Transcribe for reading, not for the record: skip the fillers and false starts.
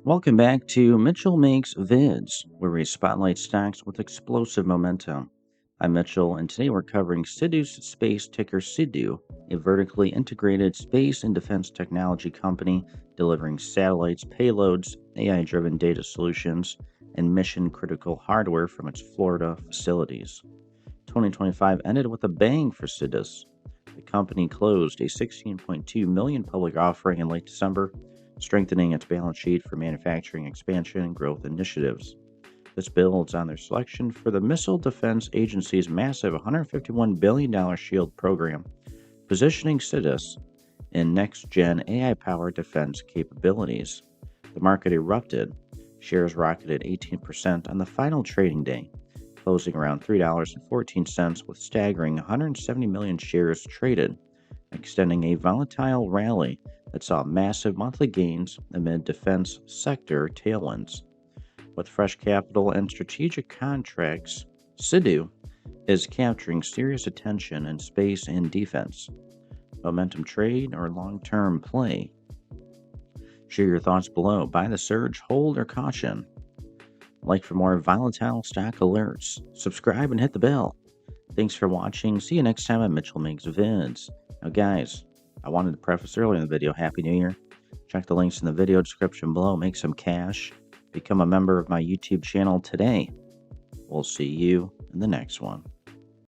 Welcome back to Mitchell Makes Vids, where we spotlight stocks with explosive momentum. I'm Mitchell, and today we're covering SIDU's Space ticker SIDU, a vertically integrated space and defense technology company delivering satellites, payloads, AI driven data solutions, and mission critical hardware from its Florida facilities. 2025 ended with a bang for SIDUS. The company closed a 16.2 million public offering in late December, strengthening its balance sheet for manufacturing expansion and growth initiatives. This builds on their selection for the Missile Defense Agency's massive $151 billion SHIELD program, positioning SIDUS in next-gen AI-powered defense capabilities. The market erupted. Shares rocketed 18% on the final trading day, closing around $3.14 with staggering 170 million shares traded, extending a volatile rally that saw massive monthly gains amid defense sector tailwinds. With fresh capital and strategic contracts, SIDU is capturing serious attention in space and defense. Momentum trade or long-term play? Share your thoughts below. Buy the surge, hold, or caution? Like for more volatile stock alerts, subscribe and hit the bell. Thanks for watching. See you next time at Mitchell Makes Vids. Now guys, I wanted to preface earlier in the video, Happy New Year. Check the links in the video description below. Make some cash. Become a member of my YouTube channel today. We'll see you in the next one.